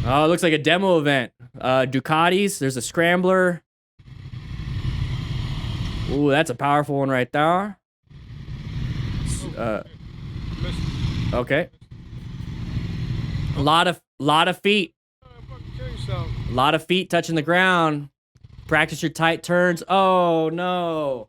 Oh, it looks like a demo event. Ducatis. There's a scrambler. Ooh, that's a powerful one right there. Okay. A lot of feet. A lot of feet touching the ground. Practice your tight turns. Oh no.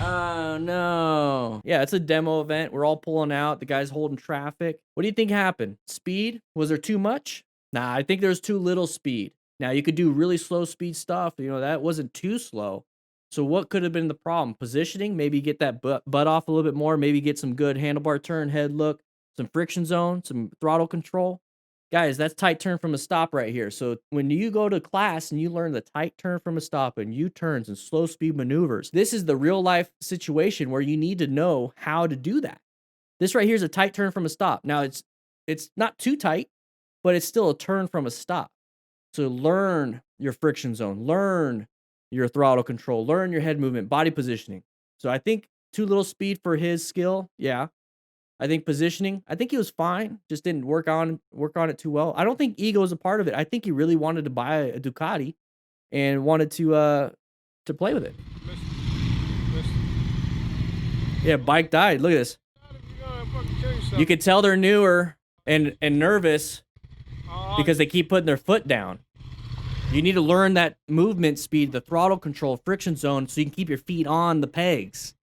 Oh no. Yeah, it's a demo event. We're all pulling out. The guy's holding traffic. What do you think happened? Speed? Was there too much? Nah, I think there's too little speed. Now you could do really slow speed stuff. You know, that wasn't too slow. So what could have been the problem? Positioning? Maybe get that butt off a little bit more. Maybe get some good handlebar turn, head look, some friction zone, some throttle control. Guys, that's tight turn from a stop right here. So when you go to class and you learn the tight turn from a stop and U-turns and slow speed maneuvers, this is the real life situation where you need to know how to do that. This right here is a tight turn from a stop. Now it's not too tight, but it's still a turn from a stop. So learn your friction zone, learn your throttle control, learn your head movement, body positioning. So I think too little speed for his skill. Yeah. I think positioning, I think he was fine, just didn't work on it too well. I don't think ego is a part of it. I think he really wanted to buy a Ducati and wanted to play with it. Yeah, bike died. Look at this. You can tell they're newer and nervous because they keep putting their foot down. You need to learn that movement speed, the throttle control, friction zone, so you can keep your feet on the pegs.